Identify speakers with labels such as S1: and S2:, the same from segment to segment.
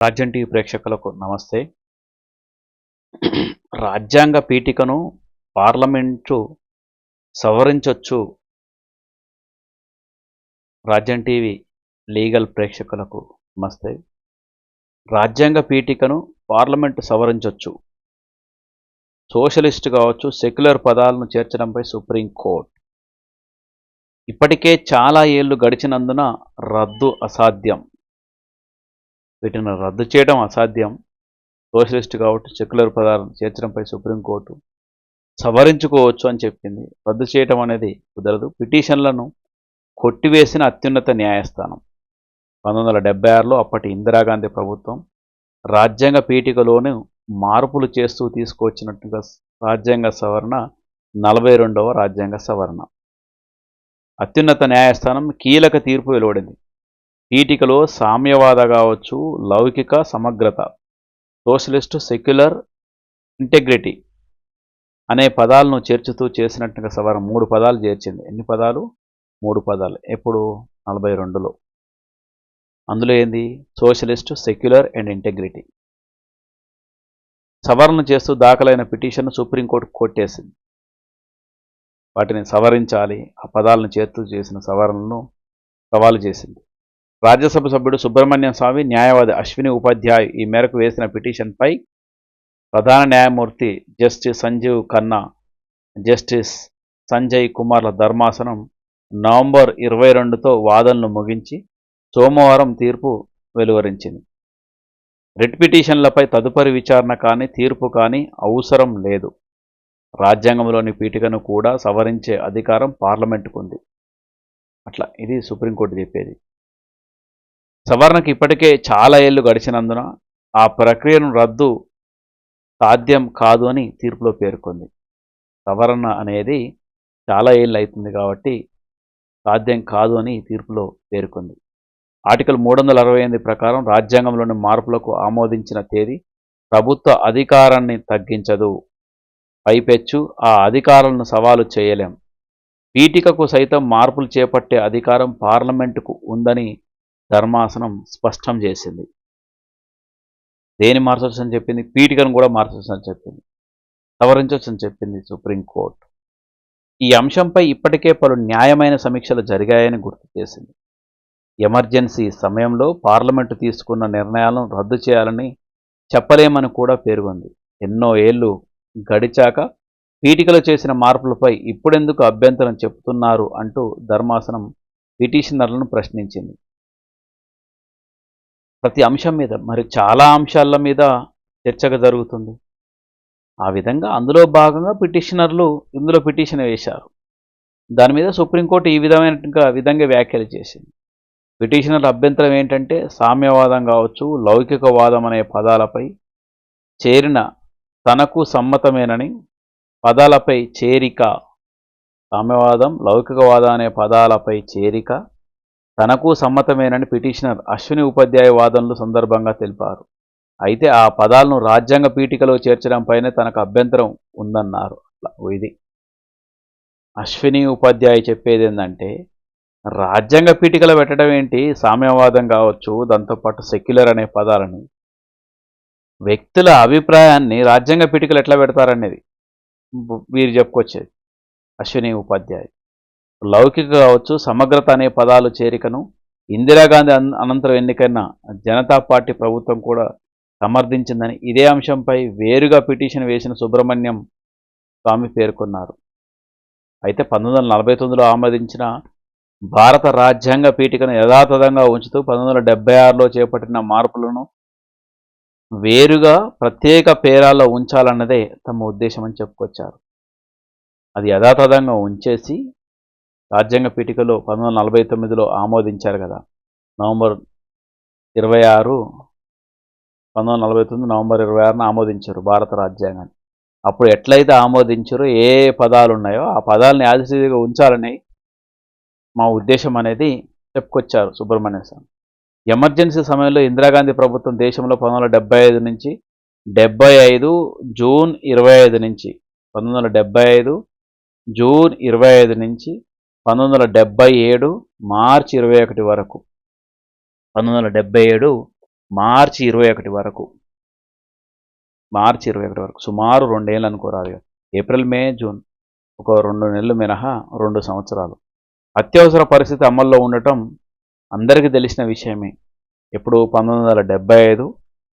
S1: రాజ్యం టీవీ ప్రేక్షకులకు నమస్తే. రాజ్యాంగ పీఠికను పార్లమెంటు సవరించొచ్చు. రాజ్యం టీవీ లీగల్ ప్రేక్షకులకు నమస్తే. రాజ్యాంగ పీఠికను పార్లమెంటు సవరించొచ్చు. సోషలిస్ట్ కావచ్చు, సెక్యులర్ పదాలను చేర్చడంపై సుప్రీంకోర్టు. ఇప్పటికే చాలా ఏళ్లు గడిచినందున రద్దు అసాధ్యం. వీటిని రద్దు చేయడం అసాధ్యం. సోషలిస్ట్ కాబట్టి సెక్యులర్ పదాలను చేర్చడంపై సుప్రీంకోర్టు సవరించుకోవచ్చు అని చెప్పింది. రద్దు చేయడం అనేది కుదరదు. పిటిషన్లను కొట్టివేసిన అత్యున్నత న్యాయస్థానం 1976లో అప్పటి ఇందిరాగాంధీ ప్రభుత్వం రాజ్యాంగ పీఠికలోని మార్పులు చేస్తూ తీసుకువచ్చినట్టుగా రాజ్యాంగ సవరణ 42వ రాజ్యాంగ సవరణ. అత్యున్నత న్యాయస్థానం కీలక తీర్పు వెలువడింది. పీఠికలో సామ్యవాద కావచ్చు, లౌకిక సమగ్రత, సోషలిస్టు, సెక్యులర్, ఇంటెగ్రిటీ అనే పదాలను చేర్చుతూ చేసినట్టుగా సవరణ 3 పదాలు చేర్చింది. ఎన్ని పదాలు? 3 పదాలు. ఎప్పుడు? 42లో. అందులో ఏంది? Socialist, secular and integrity. సవరణ చేస్తూ దాఖలైన పిటిషన్ను సుప్రీంకోర్టు కొట్టేసింది. వాటిని సవరించాలి, ఆ పదాలను చేర్చు చేసిన సవరణను సవాలు చేసింది. రాజ్యసభ సభ్యుడు సుబ్రహ్మణ్యం స్వామి, న్యాయవాది అశ్విని ఉపాధ్యాయ్ ఈ మేరకు వేసిన పిటిషన్పై ప్రధాన న్యాయమూర్తి జస్టిస్ సంజీవ్ ఖన్నా, జస్టిస్ సంజయ్ కుమార్ల ధర్మాసనం నవంబర్ 22తో వాదనలు ముగించి సోమవారం తీర్పు వెలువరించింది. రిట్ పిటిషన్లపై తదుపరి విచారణ కానీ తీర్పు కానీ అవసరం లేదు. రాజ్యాంగంలోని పీఠికను కూడా సవరించే అధికారం పార్లమెంటుకు ఉంది. అట్లా ఇది సుప్రీంకోర్టు చెప్పేది. సవరణకు ఇప్పటికే చాలా ఏళ్లు గడిచినందున ఆ ప్రక్రియను రద్దు సాధ్యం కాదు అని తీర్పులో పేర్కొంది. సవరణ అనేది చాలా ఏళ్ళు అవుతుంది కాబట్టి సాధ్యం కాదు అని తీర్పులో పేర్కొంది. ఆర్టికల్ 368 ప్రకారం రాజ్యాంగంలోని మార్పులకు ఆమోదించిన తేదీ ప్రభుత్వ అధికారాన్ని తగ్గించదు. పైపెచ్చు ఆ అధికారాలను సవాలు చేయలేం. పీఠికకు సైతం మార్పులు చేపట్టే అధికారం పార్లమెంటుకు ఉందని ధర్మాసనం స్పష్టం చేసింది. దేని మార్చొచ్చని చెప్పింది? పీఠికను కూడా మార్చొచ్చని చెప్పింది. సవరించొచ్చని చెప్పింది సుప్రీంకోర్టు. ఈ అంశంపై ఇప్పటికే పలు న్యాయమైన సమీక్షలు జరిగాయని గుర్తు చేసింది. ఎమర్జెన్సీ సమయంలో పార్లమెంటు తీసుకున్న నిర్ణయాలను రద్దు చేయాలని చెప్పలేమని కూడా పేర్కొంది. ఎన్నో ఏళ్లు గడిచాక పీఠికలో చేసిన మార్పులపై ఇప్పుడెందుకు అభ్యంతరం చెబుతున్నారు అంటూ ధర్మాసనం పిటిషనర్లను ప్రశ్నించింది. ప్రతి అంశం మీద, మరి చాలా అంశాల మీద చర్చగా జరుగుతుంది. ఆ విధంగా అందులో భాగంగా పిటిషనర్లు ఇందులో పిటిషన్ వేశారు. దాని మీద సుప్రీంకోర్టు ఈ విధంగా వ్యాఖ్యలు చేసింది. పిటిషనర్ల అభ్యంతరం ఏంటంటే సామ్యవాదం కావచ్చు, లౌకికవాదం అనే పదాలపై చేరిన తనకు సమ్మతమేనని పదాలపై చేరిక, సామ్యవాదం, లౌకికవాదం అనే పదాలపై చేరిక తనకు సమ్మతమేనని పిటిషనర్ అశ్విని ఉపాధ్యాయ వాదనలు సందర్భంగా తెలిపారు. అయితే ఆ పదాలను రాజ్యాంగ పీఠికలో చేర్చడంపైనే తనకు అభ్యంతరం ఉందన్నారు. ఇది అశ్విని ఉపాధ్యాయ చెప్పేది ఏంటంటే రాజ్యాంగ పీఠికలో పెట్టడం ఏంటి, సామ్యవాదం కావచ్చు, దాంతోపాటు సెక్యులర్ అనే పదాలని వ్యక్తుల అభిప్రాయాన్ని రాజ్యాంగ పీఠికలు ఎట్లా పెడతారనేది వీరు చెప్పుకొచ్చేది అశ్విని ఉపాధ్యాయ. లౌకిక కావచ్చు, సమగ్రత అనే పదాలు చేరికను ఇందిరాగాంధీ అనంతరం ఎన్నికైన జనతా పార్టీ ప్రభుత్వం కూడా సమర్థించిందని ఇదే అంశంపై వేరుగా పిటిషన్ వేసిన సుబ్రహ్మణ్యం స్వామి పేర్కొన్నారు. అయితే 1949లో ఆమోదించిన భారత రాజ్యాంగ పీఠికను యథాతథంగా ఉంచుతూ 1976లో చేపట్టిన మార్పులను వేరుగా ప్రత్యేక పేరాల్లో ఉంచాలన్నదే తమ ఉద్దేశం అని చెప్పుకొచ్చారు. అది యథాతథంగా ఉంచేసి రాజ్యాంగ పీఠికలో 1949లో ఆమోదించారు కదా, నవంబర్ 26, 1949 నవంబర్ 26న ఆమోదించారు భారత రాజ్యాంగాన్ని. అప్పుడు ఎట్లయితే ఆమోదించారో ఏ పదాలు ఉన్నాయో ఆ పదాలని యాజిటీగా ఉంచాలని మా ఉద్దేశం అనేది చెప్పుకొచ్చారు సుబ్రహ్మణ్య స్వామి. ఎమర్జెన్సీ సమయంలో ఇందిరాగాంధీ ప్రభుత్వం దేశంలో 1975 నుంచి 75 జూన్ 25 నుంచి 1975 జూన్ 25 నుంచి 1977 మార్చి 21 వరకు 1977 మార్చి 21 వరకు సుమారు 2 ఏళ్ళు అనుకోరాదు. ఏప్రిల్, మే, జూన్ ఒక 2 నెలలు మినహా 2 సంవత్సరాలు అత్యవసర పరిస్థితి అమల్లో ఉండటం అందరికీ తెలిసిన విషయమే. ఎప్పుడు 1975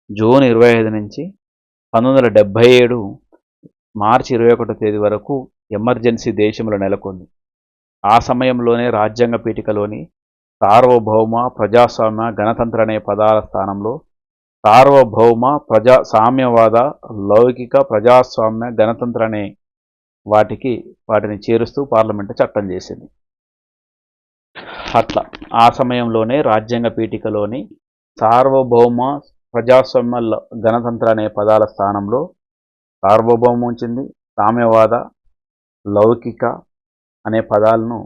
S1: జూన్ 25 నుంచి 1977 మార్చి 21 తేదీ వరకు ఎమర్జెన్సీ దేశంలో నెలకొంది. ఆ సమయంలోనే రాజ్యాంగ పీఠికలోని సార్వభౌమ, ప్రజాస్వామ్య, గణతంత్ర అనే పదాల స్థానంలో సార్వభౌమ, సామ్యవాద, లౌకిక, ప్రజాస్వామ్య, గణతంత్ర అనే వాటిని చేరుస్తూ పార్లమెంటు చట్టం చేసింది. అట్లా ఆ సమయంలోనే రాజ్యాంగ పీఠికలోని సార్వభౌమ, ప్రజాస్వామ్య, గణతంత్ర అనే పదాల స్థానంలో సార్వభౌమం ఉంచింది. సామ్యవాద, లౌకిక అనే పదాలను,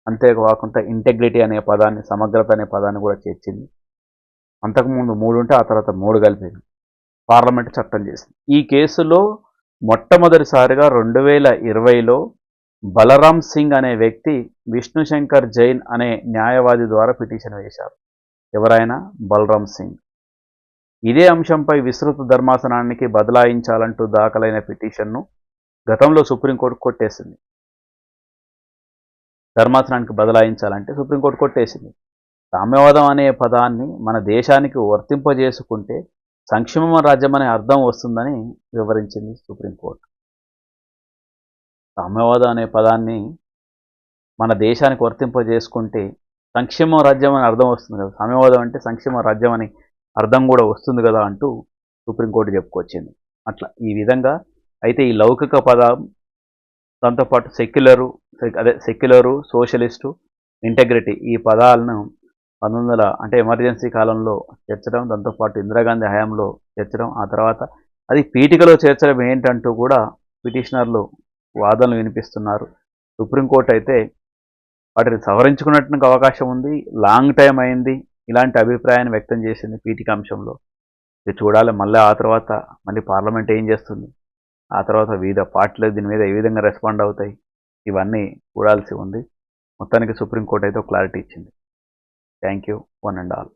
S1: అంతేకాకుండా ఇంటెగ్రిటీ అనే పదాన్ని, సమగ్రత అనే పదాన్ని కూడా చేర్చింది. అంతకుముందు 3 ఉంటే ఆ తర్వాత 3 కలిపింది. పార్లమెంటు చట్టం చేసింది. ఈ కేసులో మొట్టమొదటిసారిగా 2020లో బలరాం సింగ్ అనే వ్యక్తి విష్ణుశంకర్ జైన్ అనే న్యాయవాది ద్వారా పిటిషన్ వేశారు. ఎవరైనా బలరాం సింగ్. ఇదే అంశంపై విస్తృత ధర్మాసనానికి బదలాయించాలంటూ దాఖలైన పిటిషన్ను గతంలో సుప్రీంకోర్టు కొట్టేసింది. ధర్మాసనానికి బదలాయించాలంటే సుప్రీంకోర్టు కొట్టేసింది. సామ్యవాదం అనే పదాన్ని మన దేశానికి వర్తింపజేసుకుంటే సంక్షేమ రాజ్యం అనే అర్థం వస్తుందని వివరించింది సుప్రీంకోర్టు. సామ్యవాదం అనే పదాన్ని మన దేశానికి వర్తింపజేసుకుంటే సంక్షేమ రాజ్యం అని అర్థం వస్తుంది కదా, సామ్యవాదం అంటే సంక్షేమ రాజ్యం అని అర్థం కూడా వస్తుంది కదా అంటూ సుప్రీంకోర్టు చెప్పుకొచ్చింది. అట్లా ఈ విధంగా అయితే ఈ లౌకిక పదం దాంతోపాటు సెక్యులరు, సోషలిస్టు, ఇంటెగ్రిటీ ఈ పదాలను 1900 అంటే ఎమర్జెన్సీ కాలంలో చేర్చడం, దాంతోపాటు ఇందిరాగాంధీ హయాంలో చేర్చడం, ఆ తర్వాత అది పీఠికలో చేర్చడం ఏంటంటూ కూడా పిటిషనర్లు వాదనలు వినిపిస్తున్నారు. సుప్రీంకోర్టు అయితే వాటిని సవరించుకున్నట్టుకు అవకాశం ఉంది. లాంగ్ టైం అయింది ఇలాంటి అభిప్రాయాన్ని వ్యక్తం చేసింది పీఠిక అంశంలో. ఇది చూడాలి. మళ్ళీ ఆ తర్వాత పార్లమెంట్ ఏం చేస్తుంది, ఆ తర్వాత వివిధ పార్టీలు దీని మీద ఏ విధంగా రెస్పాండ్ అవుతాయి, ఇవన్నీ చూడాల్సి ఉంది. మొత్తానికి సుప్రీంకోర్టు అయితే ఒక క్లారిటీ ఇచ్చింది. Thank you one and all.